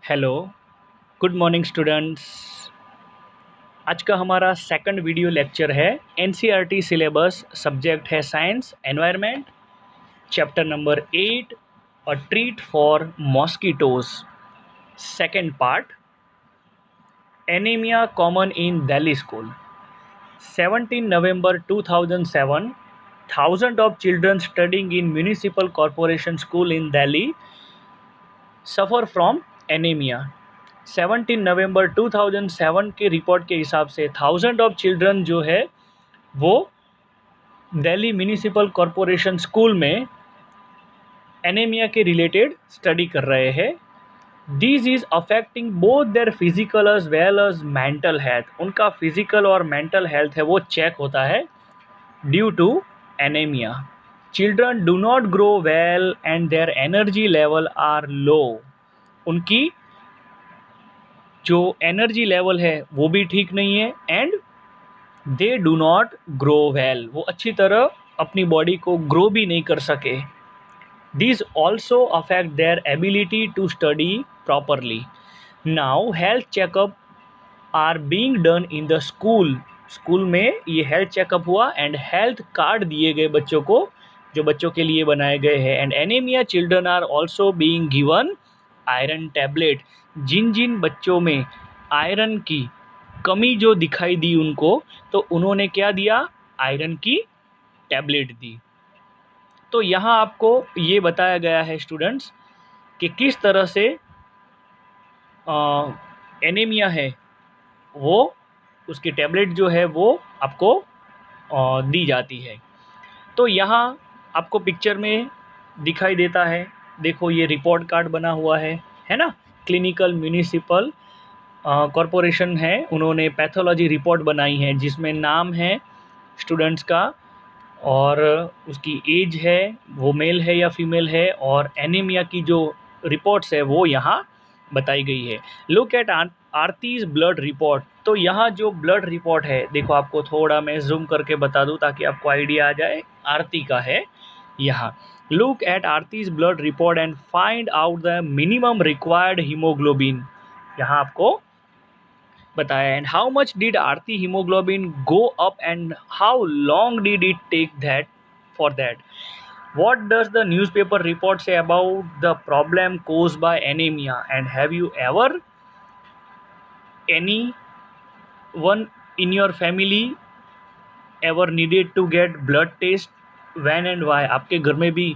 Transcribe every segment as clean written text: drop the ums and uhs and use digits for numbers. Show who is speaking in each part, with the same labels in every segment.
Speaker 1: Hello, good morning students. आज का हमारा सेकंड वीडियो लेक्चर है। एनसीईआरटी सिलेबस, सब्जेक्ट है साइंस एनवायरनमेंट, चैप्टर नंबर 8 और treat for mosquitoes. Second part, anaemia common in Delhi school. 17 November 2007, thousands of children studying in Municipal Corporation School in Delhi suffer from anemia। 17 नवंबर 2007 के report के हिसाब से thousand of children जो है वो Delhi municipal corporation school में anaemia के related study कर रहे हैं। This is affecting both their physical as well as mental health. उनका फिजिकल और मेंटल हेल्थ है वो चेक होता है due to anaemia. Children do not grow well and their energy level are low. उनकी जो एनर्जी लेवल है वो भी ठीक नहीं है and they do not grow well. वो अच्छी तरह अपनी बॉडी को ग्रो भी नहीं कर सके। This also affect their ability to study properly. Now health checkup are being done in the school. School में ये हेल्थ चेकअप हुआ एंड हेल्थ कार्ड दिए गए बच्चों को, जो बच्चों के लिए बनाए गए हैं। And anaemia children are also being given iron tablet. जिन जिन बच्चों में आयरन की कमी जो दिखाई दी उनको, तो उन्होंने क्या दिया, आयरन की टैबलेट दी। तो यहाँ आपको ये बताया गया है स्टूडेंट्स कि किस तरह से एनीमिया है वो, उसकी टैबलेट जो है वो आपको दी जाती है। तो यहाँ आपको पिक्चर में दिखाई देता है, देखो ये रिपोर्ट कार्ड बना हुआ है ना। क्लिनिकल म्यूनिसिपल कॉरपोरेशन है, उन्होंने पैथोलॉजी रिपोर्ट बनाई है जिसमें नाम है स्टूडेंट्स का और उसकी एज है, वो मेल है या फीमेल है, और एनीमिया की जो रिपोर्ट्स है वो यहाँ बताई गई है। Look at Aarti's blood report. तो यहाँ जो ब्लड रिपोर्ट है, देखो आपको थोड़ा मैं जूम करके बता दूँ ताकि आपको आइडिया आ जाए। आरती का है यहाँ। Look at Aarti's blood report and find out the minimum required haemoglobin. यहाँ आपको बताया। And how much did Aarti haemoglobin go up and how long did it take that for that. What does the newspaper report say about the problem caused by anemia? And have you ever anyone in your family ever needed to get blood test? When and why? आपके घर में भी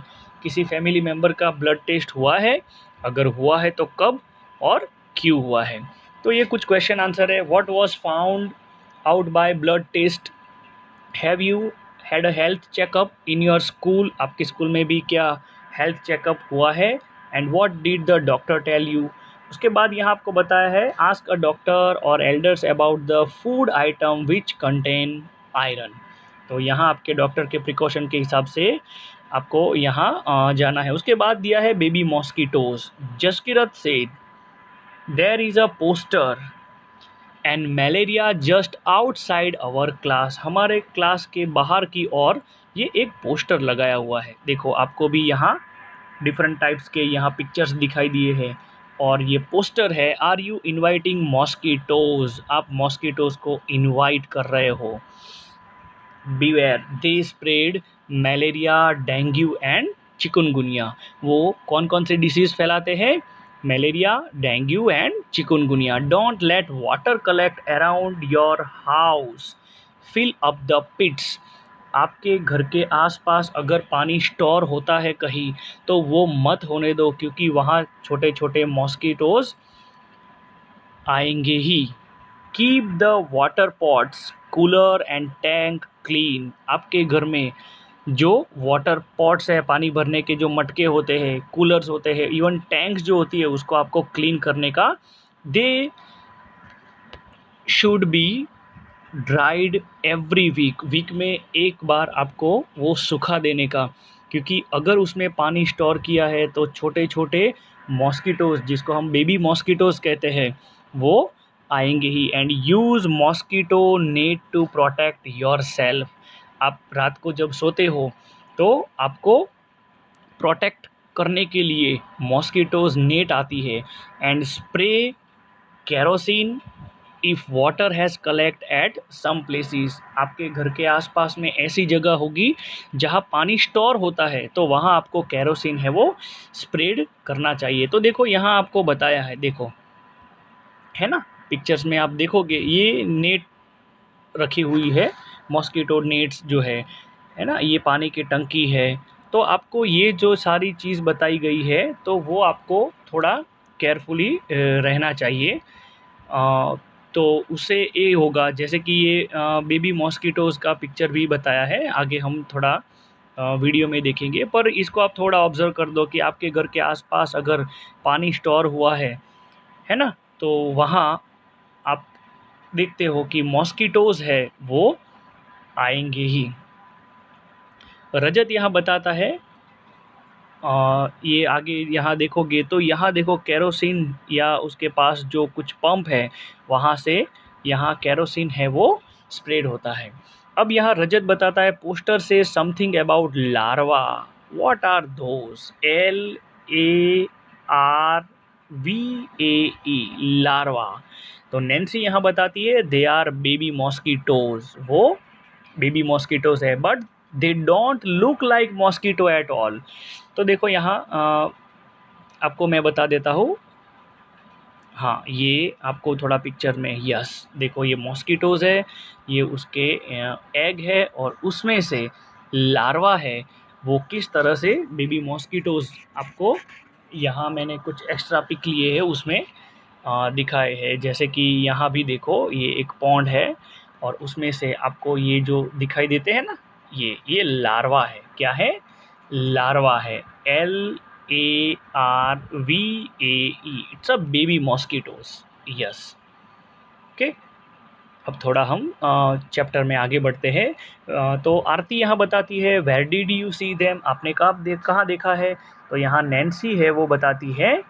Speaker 1: किसी family member का blood test हुआ है? अगर हुआ है तो कब और क्यों हुआ है? तो ये कुछ क्वेश्चन आंसर है। What was found out by blood test? Have you had a health checkup in your school? आपके स्कूल में भी क्या हेल्थ चेकअप हुआ है? And what did the doctor tell you? उसके बाद यहाँ आपको बताया है, ask a doctor or elders about the food item which contain iron. तो यहाँ आपके डॉक्टर के प्रिकॉशन के हिसाब से आपको यहाँ जाना है। उसके बाद दिया है baby mosquitoes. Jaskirat said there is a poster and malaria just outside our class. हमारे क्लास के बाहर की ओर ये एक पोस्टर लगाया हुआ है। देखो आपको भी यहाँ डिफरेंट टाइप्स के यहाँ पिक्चर्स दिखाई दिए हैं और ये पोस्टर है, आर यू इनवाइटिंग मॉस्किटोज? आप मॉस्किटोज को इनवाइट कर रहे हो। Beware they spread malaria, dengue and chikungunya. वो कौन कौन से डिसीज़ फैलाते हैं? Malaria, dengue and chikungunya. Don't let water collect around your house, fill up the pits. आपके घर के आसपास अगर पानी स्टोर होता है कहीं, तो वो मत होने दो, क्योंकि वहाँ छोटे छोटे मॉस्किटोज आएंगे ही। Keep the water pots, cooler and tank clean. आपके घर में जो वाटर पॉट्स है, पानी भरने के जो मटके होते हैं, कूलर्स होते हैं, इवन टैंक्स जो होती है, उसको आपको क्लीन करने का। They should be dried every week. Week में एक बार आपको वो सूखा देने का, क्योंकि अगर उसमें पानी स्टोर किया है तो छोटे छोटे मॉस्किटोज, जिसको हम बेबी मॉस्किटोज कहते हैं, वो आएंगे ही। And use mosquito net to protect yourself. आप रात को जब सोते हो तो आपको प्रोटेक्ट करने के लिए मॉस्किटोज नेट आती है and spray kerosene if water has collect at some places. आपके घर के आसपास में ऐसी जगह होगी जहाँ पानी स्टोर होता है, तो वहाँ आपको केरोसिन है वो स्प्रेड करना चाहिए। तो देखो यहाँ आपको बताया है, देखो है ना, पिक्चर्स में आप देखोगे ये नेट रखी हुई है, मॉस्किटो नेट्स जो है ना, ये पानी की टंकी है। तो आपको ये जो सारी चीज़ बताई गई है तो वो आपको थोड़ा केयरफुली रहना चाहिए। तो उससे ये होगा, जैसे कि ये बेबी मॉस्किटोज़ का पिक्चर भी बताया है, आगे हम थोड़ा वीडियो में देखेंगे। पर इसको आप थोड़ा ऑब्ज़र्व कर दो कि आपके घर के आसपास अगर पानी स्टोर हुआ है ना, तो वहाँ आप देखते हो कि मॉस्किटोज़ है वो आएंगे ही। रजत यहाँ बताता है, ये आगे यहाँ देखोगे तो यहाँ देखो केरोसिन या उसके पास जो कुछ पंप है वहाँ से यहाँ केरोसिन है वो स्प्रेड होता है। अब यहाँ रजत बताता है पोस्टर से something about larva, what are those, LARVAE larva. तो नैन्सी यहाँ बताती है दे आर बेबी मॉस्किटोज, वो बेबी मॉस्किटोज है but they don't look like mosquito at all. तो देखो यहाँ आपको मैं बता देता हूँ, हाँ ये आपको थोड़ा पिक्चर में, यस देखो ये मॉस्किटोज़ है, ये उसके एग है और उसमें से लार्वा है वो किस तरह से बेबी मॉस्किटोज़ आपको यहाँ मैंने कुछ एक्स्ट्रा पिक लिए हैं उसमें दिखाए हैं। जैसे कि यहाँ भी देखो ये एक पॉन्ड है और उसमें से आपको ये जो दिखाई देते हैं ना, ये लार्वा है, क्या है, लार्वा है, LARVAE, it's a baby mosquitoes, yes. Okay, अब थोड़ा हम चैप्टर में आगे बढ़ते हैं। तो आरती यहाँ बताती है where did you see them, आपने कहाँ देखा है। तो यहाँ नैन्सी है वो बताती है,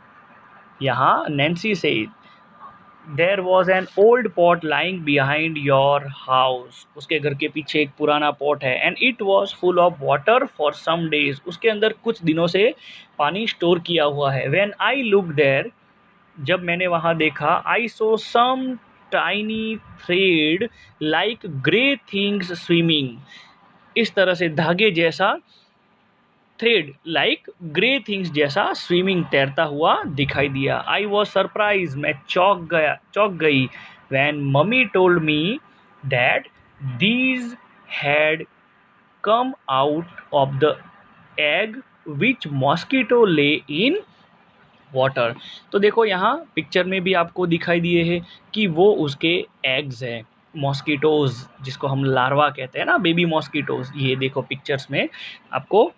Speaker 1: यहाँ नैन्सी से there was an old pot lying behind your house, उसके घर के पीछे एक पुराना पॉट है, and it was full of water for some days, उसके अंदर कुछ दिनों से पानी स्टोर किया हुआ है। व्हेन आई लुक देयर, जब मैंने वहाँ देखा, I saw some tiny thread like grey things swimming, इस तरह से धागे जैसा, थ्रेड लाइक ग्रे थिंग्स जैसा स्विमिंग तैरता हुआ दिखाई दिया। आई वॉज सरप्राइज, मैं चौंक गई when mummy told me that these had come out of the egg which mosquito lay in water. तो देखो यहाँ पिक्चर में भी आपको दिखाई दिए हैं कि वो उसके एग्स हैं, मॉस्किटोज़ जिसको हम लार्वा कहते हैं ना, बेबी मॉस्किटोज़, ये देखो पिक्चर्स में आपको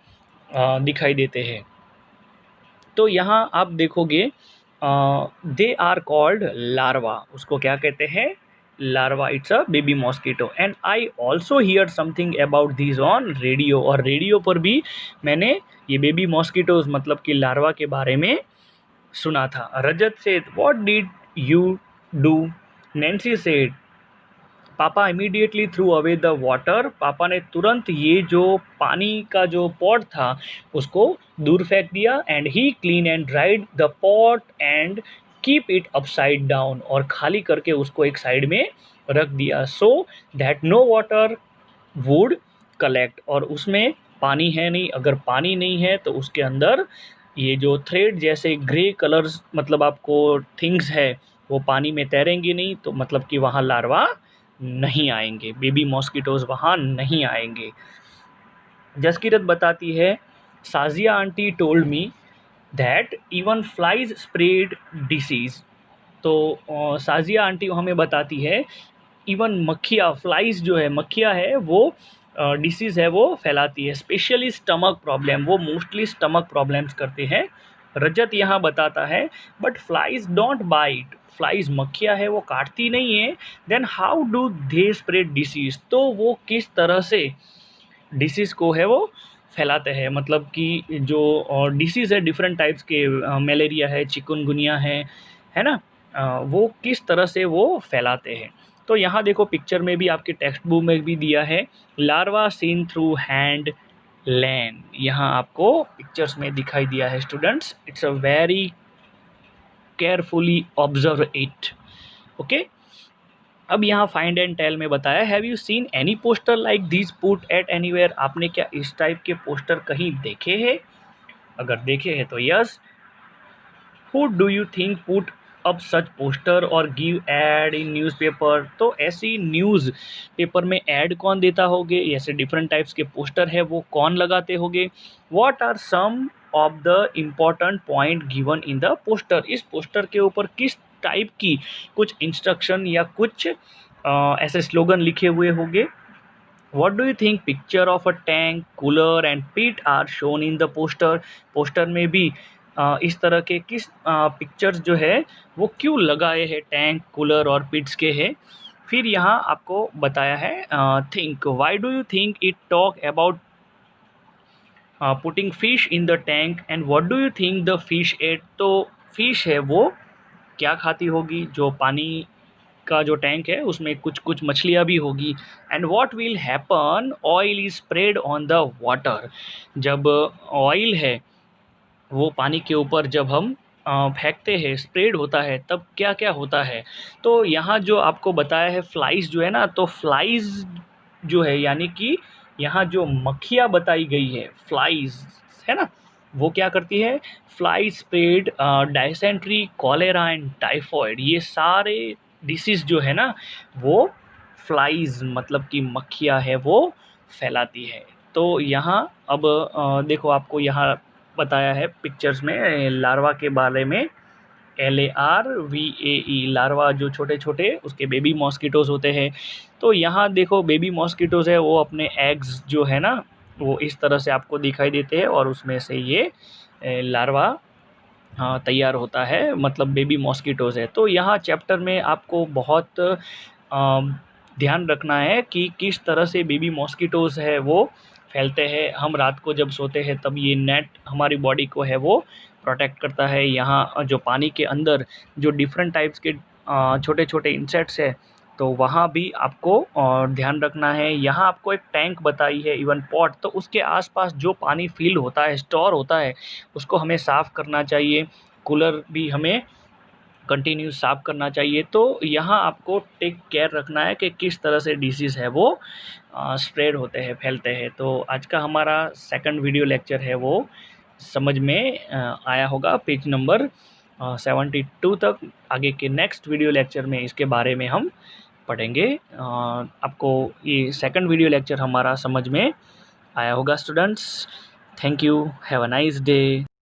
Speaker 1: दिखाई देते हैं। तो यहाँ आप देखोगे दे आर कॉल्ड लार्वा, उसको क्या कहते हैं, larva, it's a baby mosquito. And I also here something about this on radio, और रेडियो पर भी मैंने ये बेबी मॉस्किटोज मतलब कि लार्वा के बारे में सुना था। Rajat said what did you do, Nancy said papa immediately threw away the water, पापा ने तुरंत ये जो पानी का जो पॉट था उसको दूर फेंक दिया। And he clean and dried the pot and keep it upside down, और खाली करके उसको एक साइड में रख दिया, so that no water would collect, और उसमें पानी है नहीं, अगर पानी नहीं है तो उसके अंदर ये जो थ्रेड जैसे ग्रे कलर्स मतलब आपको थिंग्स है वो पानी में तैरेंगे नहीं, तो मतलब कि वहाँ लार्वा नहीं आएंगे, बेबी मॉस्किटोज वहाँ नहीं आएंगे। जसकीरत बताती है Sajiya aunty told me that even flies spread disease. तो साजिया आंटी हमें बताती है इवन मक्खियाँ, फ्लाइज जो है, मक्खियाँ है वो डिसीज़ है वो फैलाती है, स्पेशली स्टमक प्रॉब्लम, वो मोस्टली स्टमक प्रॉब्लम्स करते हैं। रजत यहाँ बताता है but flies don't bite, flies मक्खियाँ है वो काटती नहीं है, then how do they spread disease, तो वो किस तरह से डिसीज़ को है वो फैलाते हैं, मतलब कि जो डिसीज़ है डिफरेंट टाइप्स के, मलेरिया है, चिकनगुनिया है ना, वो किस तरह से वो फैलाते हैं। तो यहाँ देखो पिक्चर में भी आपके टेक्स्ट बुक में भी दिया है, लार्वा सीन थ्रू हैंड लैन यहाँ आपको पिक्चर्स में दिखाई दिया है students. It's a very carefully observe it. Okay. अब यहाँ फाइंड एंड टेल में बताया, have you seen any poster like this put at anywhere. आपने क्या इस टाइप के पोस्टर कहीं देखे हैं? अगर देखे हैं तो yes. Who do you think put अब सच पोस्टर और गिव एड इन न्यूज़पेपर. तो ऐसी न्यूज़ पेपर में ऐड कौन देता होगे, ऐसे डिफरेंट टाइप्स के पोस्टर है वो कौन लगाते होगे. What are some of the important point given in the poster. इस पोस्टर के ऊपर किस टाइप की कुछ इंस्ट्रक्शन या कुछ ऐसे स्लोगन लिखे हुए होंगे. What do you think picture of a tank, cooler and pit are shown in the poster. Poster में भी इस तरह के किस पिक्चर्स जो है वो क्यों लगाए हैं टैंक, कूलर और पिट्स के है. फिर यहाँ आपको बताया है think. Why do you think it talk about putting fish in the tank and what do you think the fish eat. तो फिश है वो क्या खाती होगी, जो पानी का जो टैंक है उसमें कुछ कुछ मछलियाँ भी होगी. And what will happen oil is spread on the water. जब ऑयल है वो पानी के ऊपर जब हम फेंकते हैं, स्प्रेड होता है, तब क्या क्या होता है. तो यहाँ जो आपको बताया है फ्लाइज जो है ना, तो फ्लाइज जो है यानी कि यहाँ जो मक्खियाँ बताई गई है फ्लाइज है ना, वो क्या करती है. Fly spread dysentery, cholera and typhoid. ये सारे डिसीज़ जो है ना वो फ्लाइज मतलब कि मक्खियाँ है वो फैलाती है. तो यहाँ अब देखो आपको यहाँ बताया है पिक्चर्स में लार्वा के बारे में. LARVAE लार्वा जो छोटे छोटे उसके बेबी मॉस्किटोज़ होते हैं. तो यहाँ देखो बेबी मॉस्किटोज़ है वो अपने एग्स जो है ना वो इस तरह से आपको दिखाई देते हैं और उसमें से ये लार्वा तैयार होता है, मतलब बेबी मॉस्किटोज़ है. तो यहाँ चैप्टर में आपको बहुत ध्यान रखना है कि किस तरह से बेबी मॉस्किटोज़ है वो फैलते हैं. हम रात को जब सोते हैं तब ये नेट हमारी बॉडी को है वो प्रोटेक्ट करता है. यहाँ जो पानी के अंदर जो डिफरेंट टाइप्स के छोटे छोटे इंसेक्ट्स है तो वहाँ भी आपको ध्यान रखना है. यहाँ आपको एक टैंक बताई है इवन पॉट, तो उसके आसपास जो पानी फिल होता है, स्टोर होता है, उसको हमें साफ़ करना चाहिए. कूलर भी हमें कंटिन्यू साफ़ करना चाहिए. तो यहाँ आपको टेक केयर रखना है कि किस तरह से डिसीज़ है वो स्प्रेड होते हैं, फैलते हैं. तो आज का हमारा सेकंड वीडियो लेक्चर है वो समझ में आया होगा. पेज नंबर 72 तक आगे के नेक्स्ट वीडियो लेक्चर में इसके बारे में हम पढ़ेंगे. आपको ये सेकंड वीडियो लेक्चर हमारा समझ में आया होगा students. Thank you. Have a nice day.